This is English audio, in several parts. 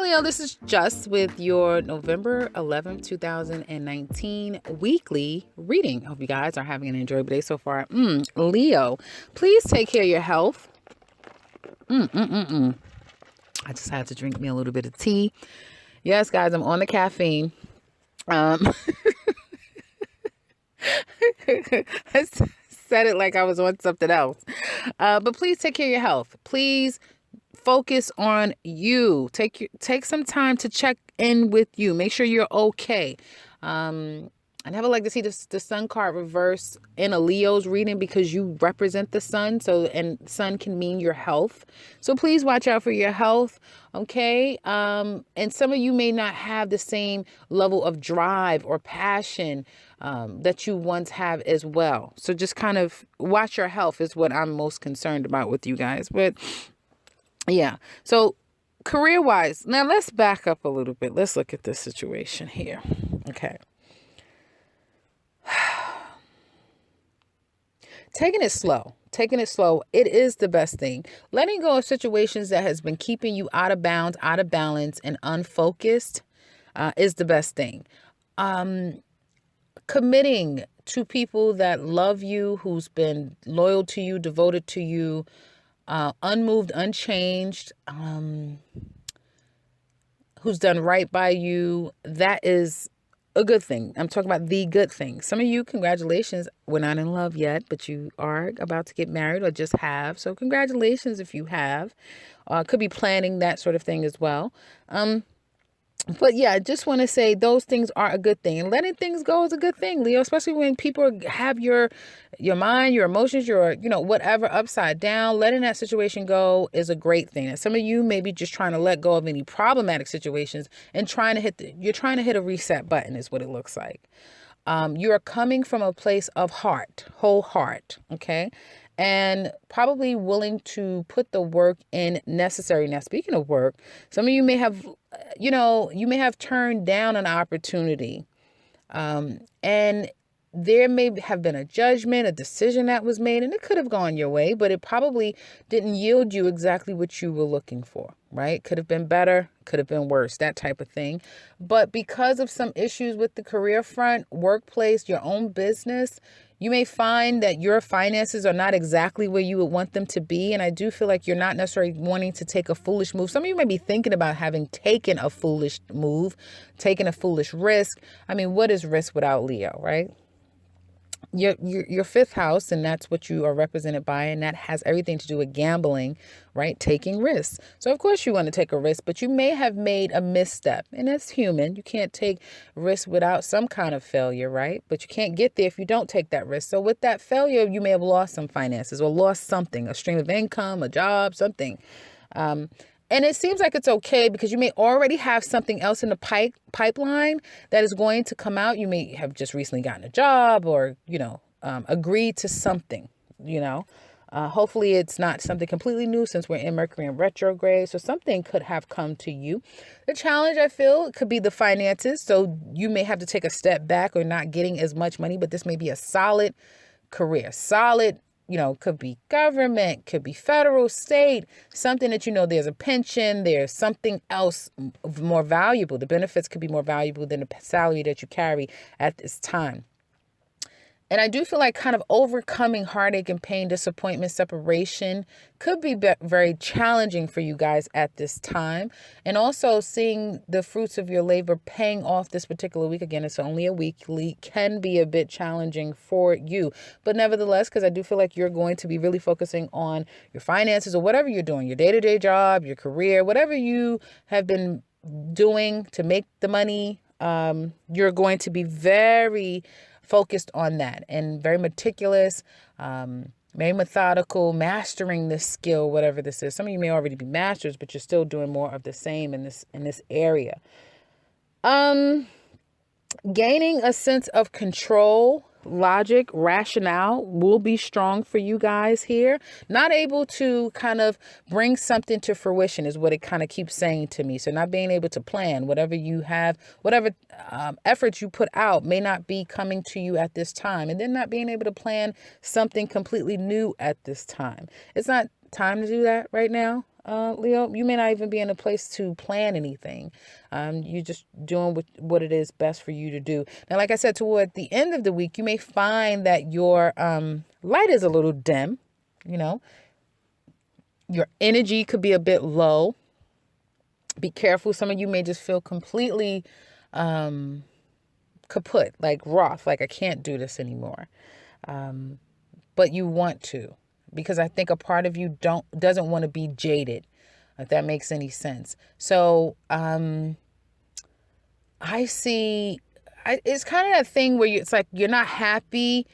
Leo, this is Just with your November 11th, 2019 weekly reading. Hope you guys are having an enjoyable day so far. Leo, please take care of your health. I just had to drink me a little bit of tea. Yes, guys, I'm on the caffeine. I said it like I was on something else. But please take care of your health. Please focus on you. Take some time to check in with you. Make sure you're okay. I never like to see the sun card reverse in a Leo's reading because you represent the sun. And sun can mean your health. So please watch out for your health. Okay. And some of you may not have the same level of drive or passion that you once have as well. So just kind of watch your health is what I'm most concerned about with you guys. But yeah. So career-wise, now let's back up a little bit. Let's look at this situation here. Okay. Taking it slow. It is the best thing. Letting go of situations that has been keeping you out of bounds, out of balance, and unfocused is the best thing. Committing to people that love you, who's been loyal to you, devoted to you, unmoved, unchanged, who's done right by you, that is a good thing. I'm talking about the good thing. Some of you, congratulations. We're not in love yet, but you are about to get married or just have. So congratulations if you have. Could be planning that sort of thing as well. But yeah, I just want to say those things are a good thing. And letting things go is a good thing, Leo, especially when people have your mind, your emotions, your, whatever upside down. Letting that situation go is a great thing. And some of you may be just trying to let go of any problematic situations and you're trying to hit a reset button is what it looks like. You are coming from a place of whole heart. Okay. And probably willing to put the work in necessary. Now, speaking of work, some of you may have, turned down an opportunity. And there may have been a judgment, a decision that was made, and it could have gone your way, but it probably didn't yield you exactly what you were looking for, right? Could have been better, could have been worse, that type of thing. But because of some issues with the career front, workplace, your own business, you may find that your finances are not exactly where you would want them to be. And I do feel like you're not necessarily wanting to take a foolish move. Some of you may be thinking about having taken a foolish move, taking a foolish risk. I mean, what is risk without Leo, right? Your fifth house, and that's what you are represented by, and that has everything to do with gambling, right? Taking risks. So of course you want to take a risk, but you may have made a misstep, and that's human. You can't take risks without some kind of failure, right? But you can't get there if you don't take that risk. So with that failure, you may have lost some finances or lost something, a stream of income, a job, something. And it seems like it's okay because you may already have something else in the pipeline that is going to come out. You may have just recently gotten a job or, agreed to something, Hopefully it's not something completely new since we're in Mercury in retrograde. So something could have come to you. The challenge, I feel, could be the finances. So you may have to take a step back or not getting as much money, but this may be a solid career, could be government, could be federal, state, something that, there's a pension, there's something else more valuable. The benefits could be more valuable than the salary that you carry at this time. And I do feel like kind of overcoming heartache and pain, disappointment, separation could be very challenging for you guys at this time. And also seeing the fruits of your labor paying off this particular week. Again, it's only a weekly, can be a bit challenging for you. But nevertheless, because I do feel like you're going to be really focusing on your finances or whatever you're doing, your day-to-day job, your career, whatever you have been doing to make the money, you're going to be very focused on that and very meticulous, very methodical, mastering this skill, whatever this is. Some of you may already be masters, but you're still doing more of the same in this area. Gaining a sense of control, logic, rationale will be strong for you guys here. Not able to kind of bring something to fruition is what it kind of keeps saying to me. So not being able to plan whatever you have, whatever efforts you put out may not be coming to you at this time. And then not being able to plan something completely new at this time. It's not time to do that right now. Leo. You may not even be in a place to plan anything. You're just doing what it is best for you to do. Now, like I said, toward the end of the week, you may find that your light is a little dim. You know, your energy could be a bit low. Be careful. Some of you may just feel completely kaput, like Roth, like I can't do this anymore. But you want to, because I think a part of you doesn't want to be jaded, if that makes any sense. So I see, it's kind of that thing where it's like you're not happy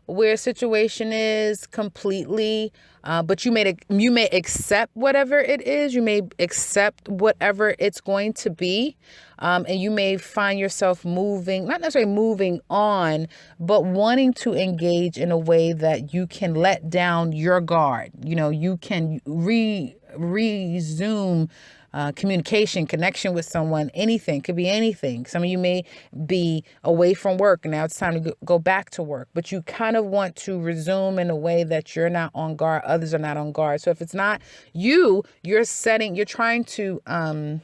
where a situation is completely, but you may accept whatever it is. You may accept whatever it's going to be, and you may find yourself moving, not necessarily moving on, but wanting to engage in a way that you can let down your guard. You know, you can resume communication, connection with someone, anything, could be anything. Some of you may be away from work and now it's time to go back to work, but you kind of want to resume in a way that you're not on guard, others are not on guard. So if it's not you, you're trying to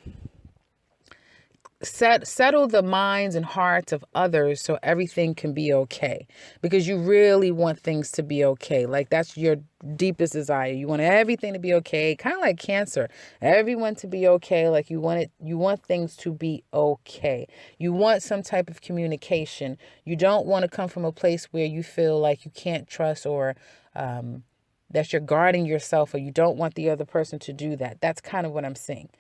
settle the minds and hearts of others so everything can be okay, because you really want things to be okay. Like that's your deepest desire. You want everything to be okay, kind of like Cancer. Everyone to be okay. Like you want things to be okay. You want some type of communication. You don't want to come from a place where you feel like you can't trust, or that you're guarding yourself, or you don't want the other person to do that. That's kind of what I'm seeing.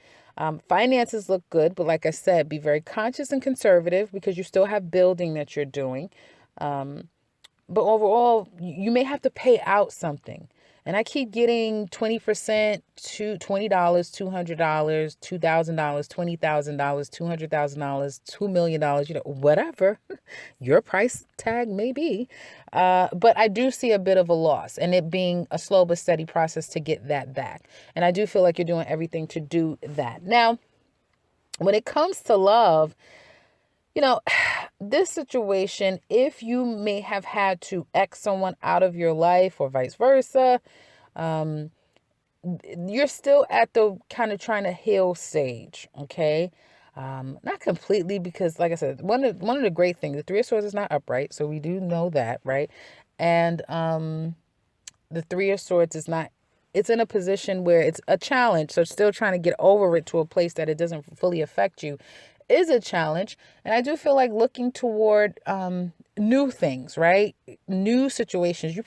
Finances look good, but like I said, be very conscious and conservative because you still have building that you're doing. But overall, you may have to pay out something. And I keep getting 20% to $20, $200, $2,000, $20,000, $200,000, $2 million, whatever your price tag may be. But I do see a bit of a loss, and it being a slow but steady process to get that back. And I do feel like you're doing everything to do that. Now, when it comes to love, this situation, if you may have had to X someone out of your life or vice versa, you're still at the kind of trying to heal stage, okay? Not completely, because like I said, one of the great things, the Three of Swords is not upright, so we do know that, right? And the Three of Swords is not, it's in a position where it's a challenge, so still trying to get over it to a place that it doesn't fully affect you is a challenge. And I do feel like looking toward new things, right? New situations.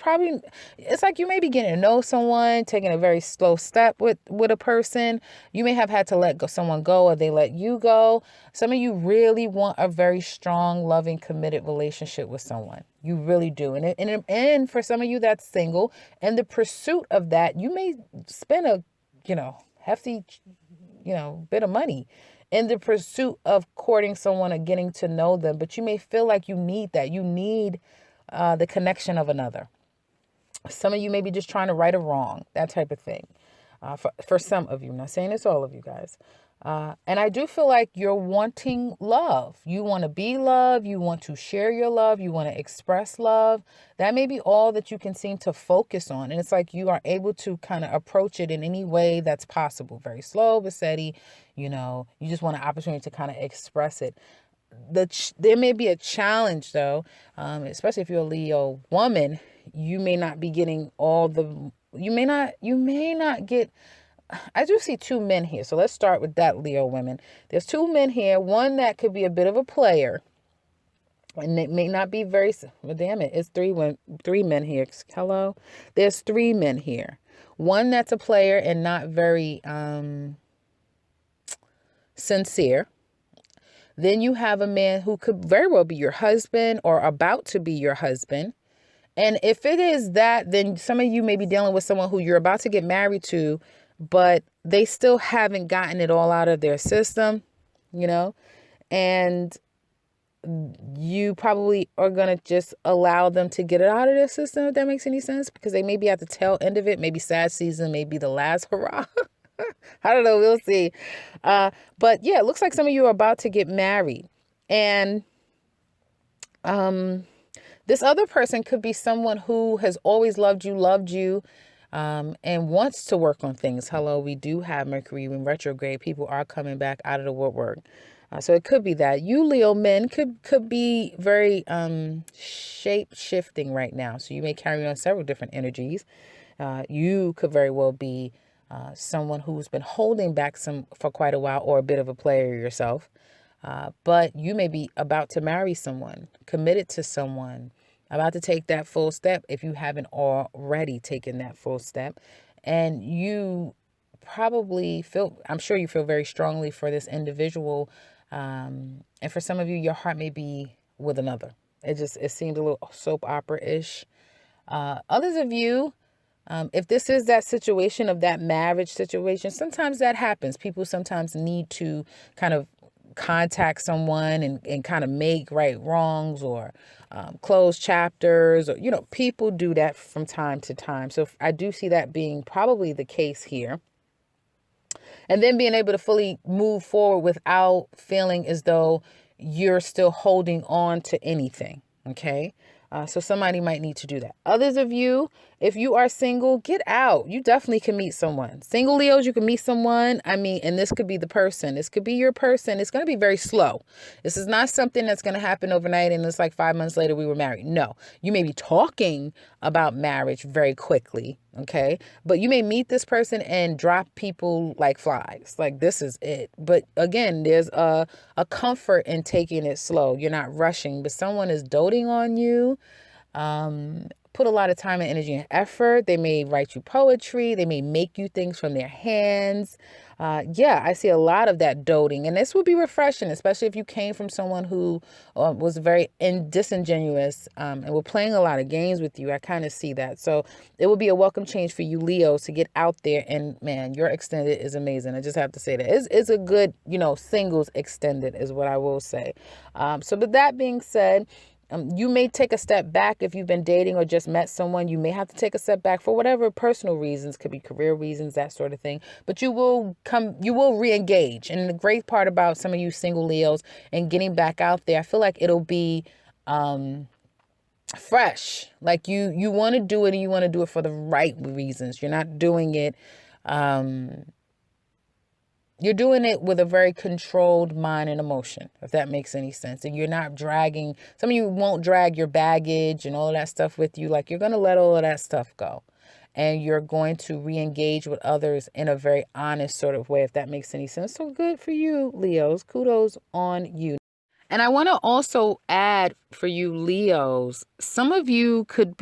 It's like you may be getting to know someone, taking a very slow step with a person. You may have had to let someone go, or they let you go. Some of you really want a very strong, loving, committed relationship with someone. You really do. And for some of you that's single, in the pursuit of that, you may spend a, hefty, bit of money in the pursuit of courting someone or getting to know them. But you may feel like you need that. You need the connection of another. Some of you may be just trying to right a wrong, that type of thing. For some of you, I'm not saying it's all of you guys. And I do feel like you're wanting love. You want to be loved. You want to share your love. You want to express love. That may be all that you can seem to focus on. And it's like you are able to kind of approach it in any way that's possible. Very slow, but steady. You just want an opportunity to kind of express it. There may be a challenge, though, especially if you're a Leo woman. You may not be getting you may not get. I do see two men here. So let's start with that, Leo women. There's two men here. One that could be a bit of a player. And it may not be very... Well, damn it. It's three men here. Hello? There's three men here. One that's a player and not very sincere. Then you have a man who could very well be your husband or about to be your husband. And if it is that, then some of you may be dealing with someone who you're about to get married to, but they still haven't gotten it all out of their system, and you probably are going to just allow them to get it out of their system, if that makes any sense, because they may be at the tail end of it. Maybe sad season, maybe the last hurrah. I don't know. We'll see. But yeah, it looks like some of you are about to get married. And this other person could be someone who has always loved you, and wants to work on things. Hello, we do have Mercury in retrograde. People are coming back out of the woodwork. So it could be that you Leo men could be very shape shifting right now. So you may carry on several different energies. You could very well be someone who's been holding back some for quite a while, or a bit of a player yourself. But you may be about to marry someone, committed to someone, about to take that full step if you haven't already taken that full step. And you probably feel, I'm sure you feel very strongly for this individual. And for some of you, your heart may be with another. It seems a little soap opera-ish. Others of you, if this is that situation of that marriage situation, sometimes that happens. People sometimes need to kind of contact someone and kind of make right wrongs, or close chapters, or, people do that from time to time. So I do see that being probably the case here. And then being able to fully move forward without feeling as though you're still holding on to anything. Okay. So somebody might need to do that. Others of you, if you are single, get out. You definitely can meet someone. Single Leos, you can meet someone. And this could be the person. This could be your person. It's going to be very slow. This is not something that's going to happen overnight and it's like 5 months later we were married. No, you may be talking about marriage very quickly. Okay. But you may meet this person and drop people like flies. Like, this is it. But again, there's a comfort in taking it slow. You're not rushing, but someone is doting on you. Put a lot of time and energy and effort. They may write you poetry. They may make you things from their hands. I see a lot of that doting, and this would be refreshing, especially if you came from someone who was very disingenuous and were playing a lot of games with you. I kind of see that. So it would be a welcome change for you Leos to get out there, and man, your extended is amazing. I just have to say that it's a good, singles extended is what I will say. So with that being said, you may take a step back if you've been dating or just met someone. You may have to take a step back for whatever personal reasons, could be career reasons, that sort of thing. But you will re-engage. And the great part about some of you single Leos and getting back out there, I feel like it'll be fresh. Like you want to do it, and you want to do it for the right reasons. You're not doing it. You're doing it with a very controlled mind and emotion, if that makes any sense. And you're not dragging, some of you won't drag your baggage and all of that stuff with you. Like, you're going to let all of that stuff go. And you're going to re-engage with others in a very honest sort of way, if that makes any sense. So good for you, Leos. Kudos on you. And I want to also add for you, Leos, some of you could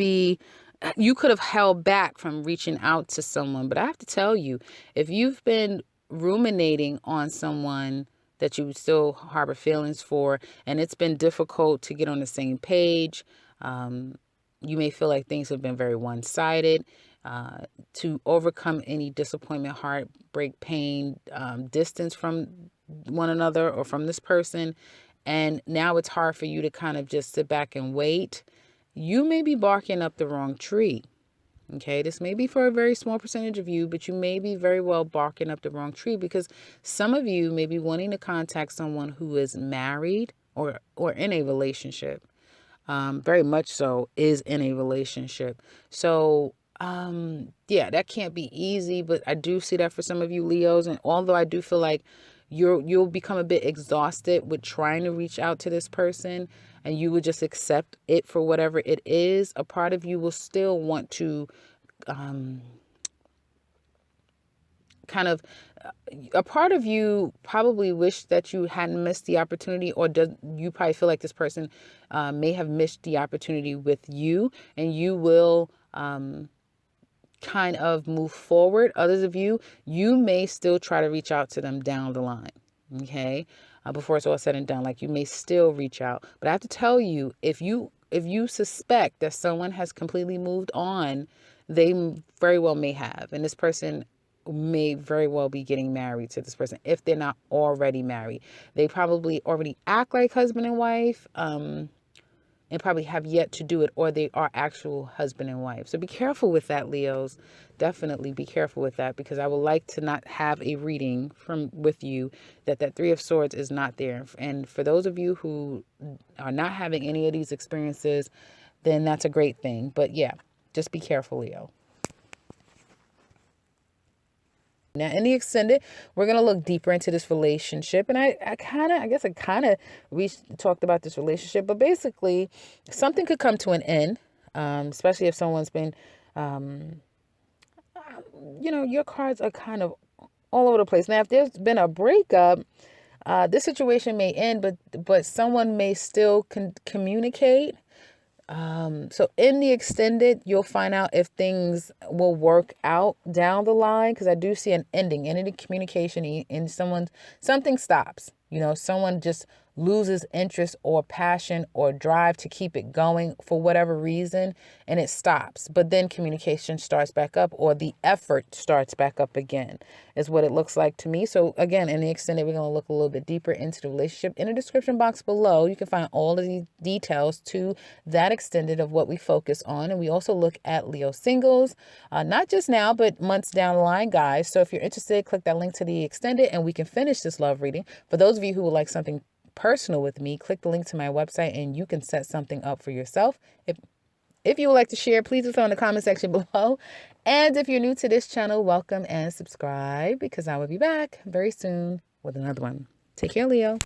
have held back from reaching out to someone. But I have to tell you, if you've been ruminating on someone that you still harbor feelings for, and it's been difficult to get on the same page, you may feel like things have been very one-sided. To overcome any disappointment, heartbreak, pain, distance from one another or from this person, and now it's hard for you to kind of just sit back and wait, you may be barking up the wrong tree. Okay, this may be for a very small percentage of you, but you may be very well barking up the wrong tree, because some of you may be wanting to contact someone who is married or in a relationship. Very much so is in a relationship. So, that can't be easy, but I do see that for some of you Leos. And although I do feel like you'll become a bit exhausted with trying to reach out to this person, and you would just accept it for whatever it is, a part of you will still want to a part of you probably wish that you hadn't missed the opportunity, or you probably feel like this person may have missed the opportunity with you, and you will kind of move forward. Others of you may still try to reach out to them down the line. Okay. Before it's all said and done, like, you may still reach out. But I have to tell you, if you suspect that someone has completely moved on, they very well may have. And this person may very well be getting married to this person if they're not already married. They probably already act like husband and wife, and probably have yet to do it, or they are actual husband and wife. So be careful with that, Leos. Definitely be careful with that, because I would like to not have a reading with you that Three of Swords is not there. And for those of you who are not having any of these experiences, then that's a great thing. But yeah, just be careful, Leo. Now, in the extended, we're going to look deeper into this relationship. And I guess I kind of talked about this relationship, but basically something could come to an end, especially if someone's been, your cards are kind of all over the place. Now, if there's been a breakup, this situation may end, but someone may still communicate. So in the extended, you'll find out if things will work out down the line, because I do see an ending in any communication, and something stops. Someone just loses interest or passion or drive to keep it going for whatever reason, and it stops. But then communication starts back up, or the effort starts back up again, is what it looks like to me. So again, in the extended, we're going to look a little bit deeper into the relationship. In the description box below, you can find all of the details to that extended of what we focus on. And we also look at Leo singles, not just now, but months down the line, guys. So if you're interested, click that link to the extended and we can finish this love reading. For those of you who would like something personal with me, click the link to my website and you can set something up for yourself. If you would like to share, please do so in the comment section below. And if you're new to this channel, welcome and subscribe, because I will be back very soon with another one. Take care, Leo.